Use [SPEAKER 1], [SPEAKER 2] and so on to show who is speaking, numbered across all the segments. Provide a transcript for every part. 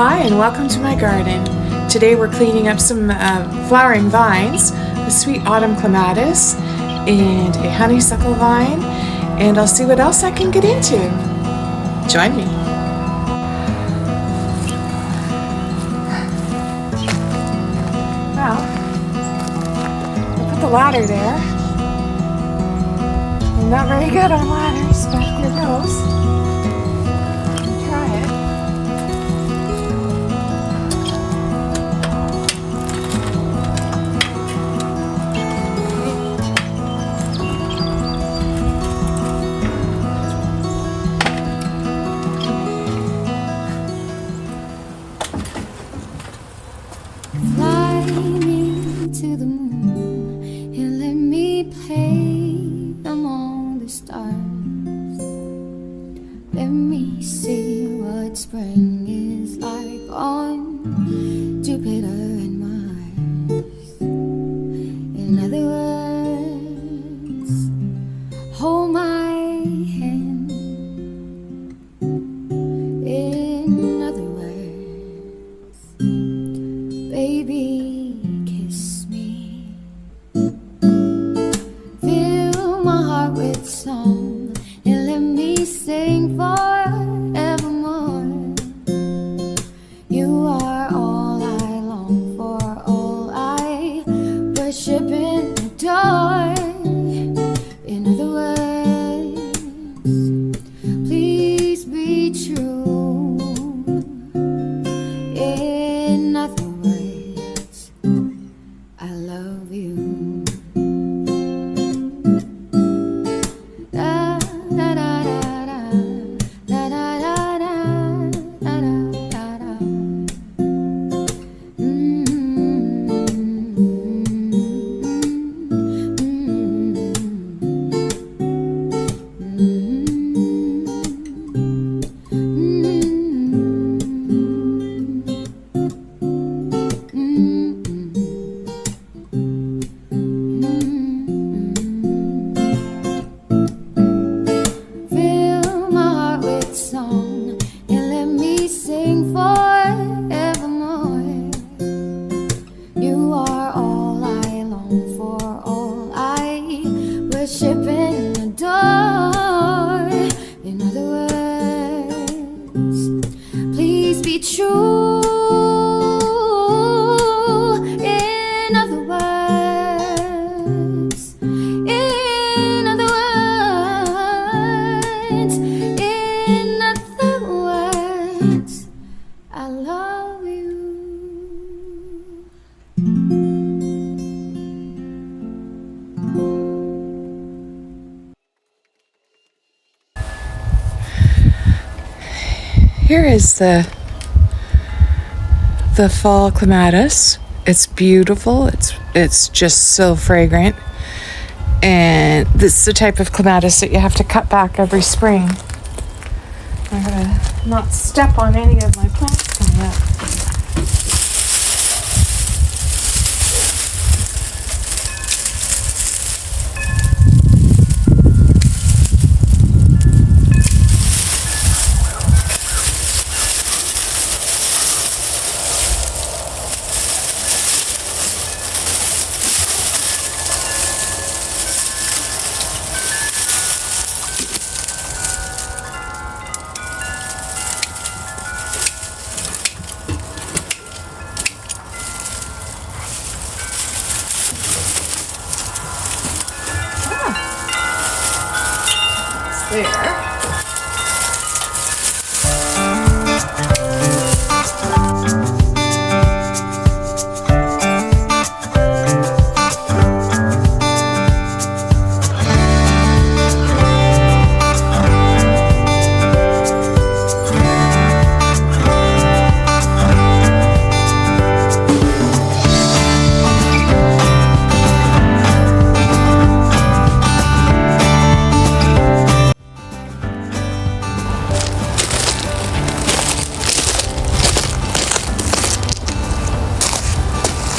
[SPEAKER 1] Hi and welcome to my garden. Today we're cleaning up some flowering vines, a Sweet Autumn Clematis and a honeysuckle vine, and I'll see what else I can get into. Join me. Well, I put the ladder there. I'm not very good on ladders, but here goes.
[SPEAKER 2] Spring is like on Jupiter and Mars. In other words, hold my hand. In other words, baby, kiss me. Fill my heart with song and let me sing forevermore. You are all I long for, all I worship and adore. In other words, please be true. In other words, I love you.
[SPEAKER 1] Here is the fall clematis. It's beautiful. It's just so fragrant. And this is the type of clematis that you have to cut back every spring. I'm gonna not step on any of my plants coming up. There.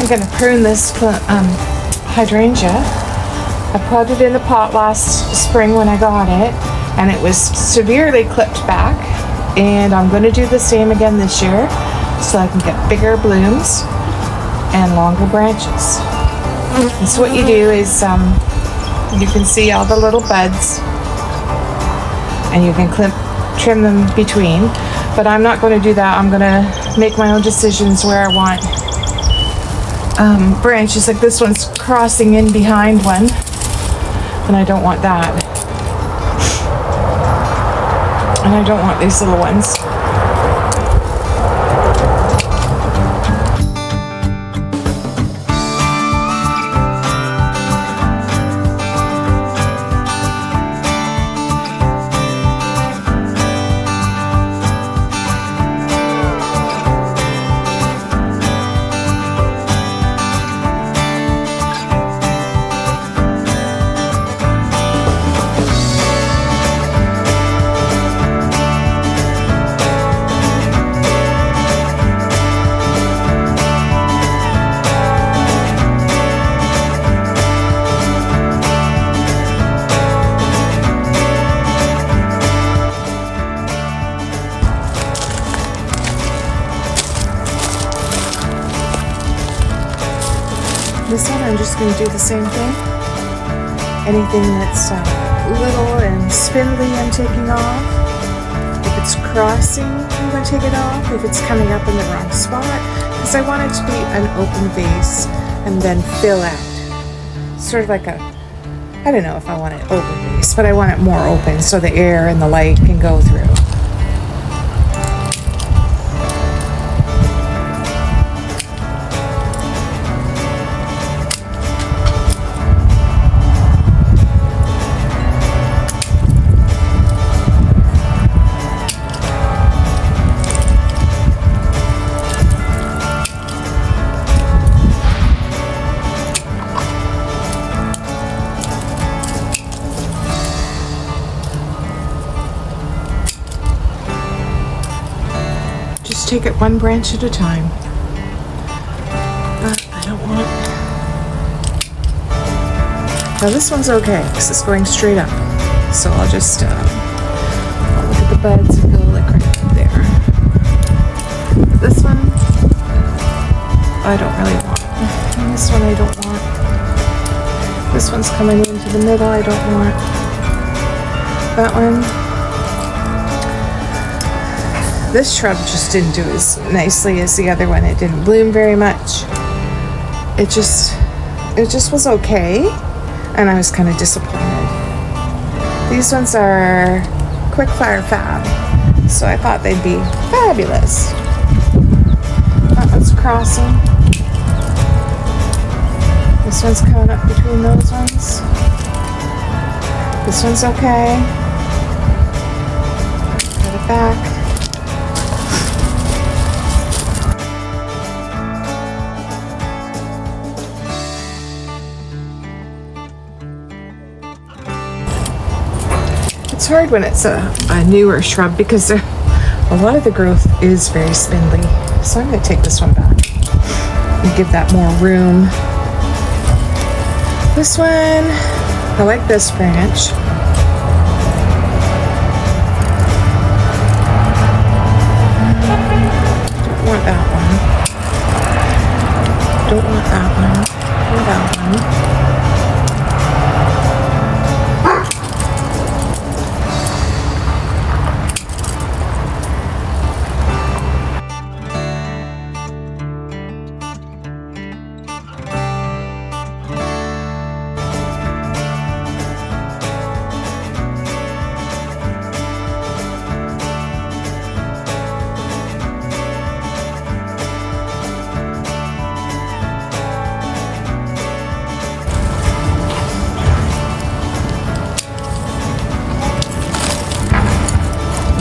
[SPEAKER 1] I'm going to prune this hydrangea. I put it in the pot last spring when I got it, and it was severely clipped back, and I'm going to do the same again this year. so I can get bigger blooms and longer branches. And so what you do is you can see all the little buds, and you can trim them between, but I'm not going to do that. I'm going to make my own decisions where I want branches. Like this one's crossing in behind one, and I don't want that. And I don't want these little ones. This one I'm just going to do the same thing. Anything that's little and spindly I'm taking off. If it's crossing, I'm going to take it off. If it's coming up in the wrong spot, because I want it to be an open vase and then fill out. Sort of like I don't know if I want it open vase, but I want it more open so the air and the light can go through. Take it one branch at a time. I don't want... Now this one's okay because it's going straight up. So I'll just I'll look at the buds and go like right there. But this one I don't really want. And this one I don't want. This one's coming into the middle. I don't want. That one. This shrub just didn't do as nicely as the other one. It didn't bloom very much. It just was okay, and I was kind of disappointed. These ones are quick Fire Fab, so I thought they'd be fabulous. That one's crossing. This one's coming up between those ones. This one's okay. Put it back. It's hard when it's a newer shrub because a lot of the growth is very spindly. So I'm going to take this one back and give that more room. This one, I like this branch. Don't want that one. Don't want that one. Or that one.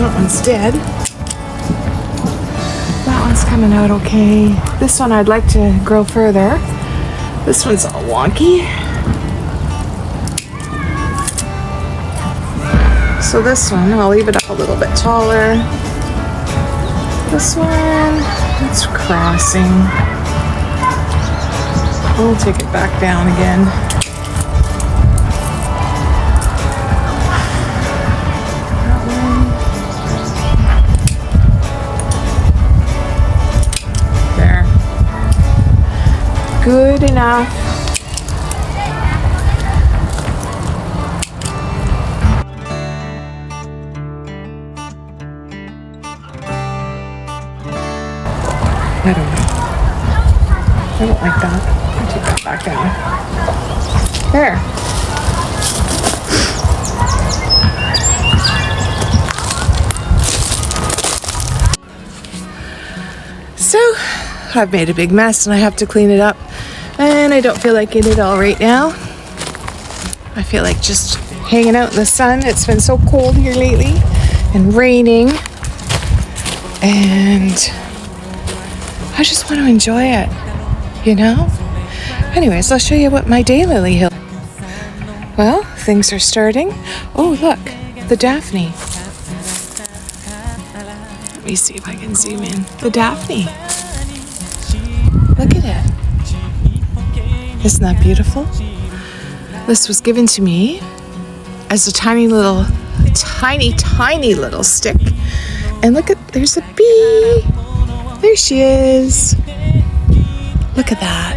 [SPEAKER 1] That one's dead. That one's coming out okay. This one I'd like to grow further. This one's all wonky. So this one, I'll leave it up a little bit taller. This one, it's crossing. We'll take it back down again. Good enough. I don't know. I don't like that. I'll take that back down. There. So, I've made a big mess and I have to clean it up. And I don't feel like it at all right now. I feel like just hanging out in the sun. It's been so cold here lately and raining. And I just want to enjoy it, you know? Anyways, I'll show you what my daylily hill. Well, things are starting. Oh, look, the Daphne. Let me see if I can zoom in. The Daphne. Look at it. Isn't that beautiful? This was given to me as a tiny little stick. And look at, there's a bee. There she is. Look at that.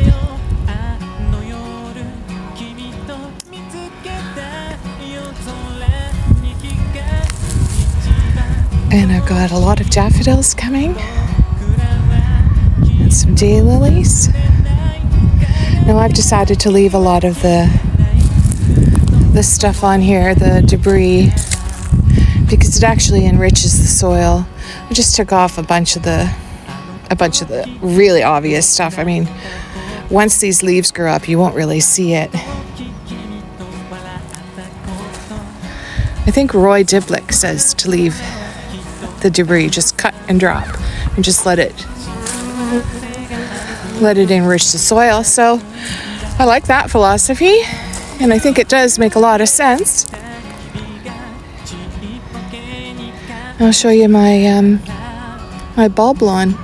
[SPEAKER 1] And I've got a lot of daffodils coming. And some daylilies. Now I've decided to leave a lot of the stuff on here, the debris, because it actually enriches the soil. I just took off a bunch of the really obvious stuff. I mean, once these leaves grow up, you won't really see it. I think Roy Diblick says to leave the debris, just cut and drop, and just let it enrich the soil. So I like that philosophy, and I think it does make a lot of sense. I'll show you my my bulb lawn.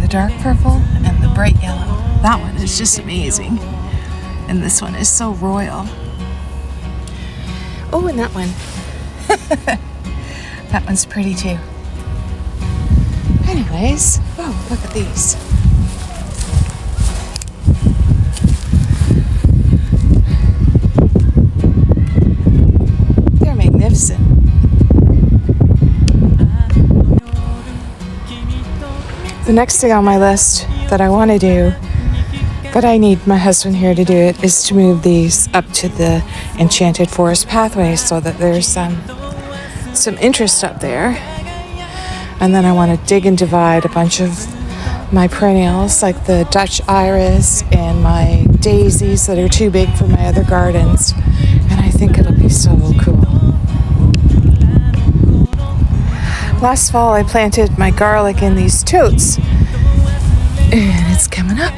[SPEAKER 1] Dark purple and the bright yellow. That one is just amazing. And this one is so royal. Oh, and that one. That one's pretty too. Anyways, oh, look at these. They're magnificent. The next thing on my list that I want to do, but I need my husband here to do it, is to move these up to the Enchanted Forest pathway so that there's some interest up there. And then I want to dig and divide a bunch of my perennials, like the Dutch iris and my daisies that are too big for my other gardens. And I think it'll be so cool. Last fall I planted my garlic in these totes, and it's coming up.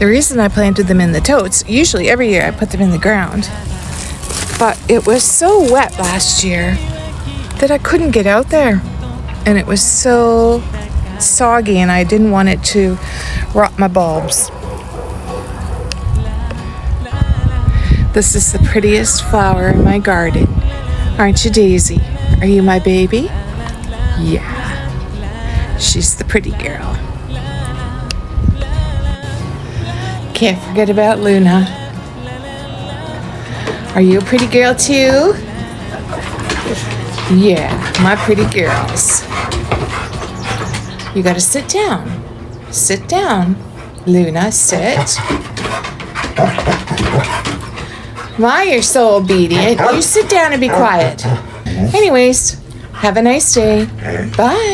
[SPEAKER 1] The reason I planted them in the totes, usually every year I put them in the ground, but it was so wet last year that I couldn't get out there, and it was so soggy and I didn't want it to rot my bulbs. This is the prettiest flower in my garden. Aren't you, Daisy? Are you my baby? Yeah. She's the pretty girl. Can't forget about Luna. Are you a pretty girl too? Yeah, my pretty girls. You gotta sit down. Sit down. Luna, sit. Why, you're so obedient. You sit down and be quiet. Anyways, have a nice day. Bye.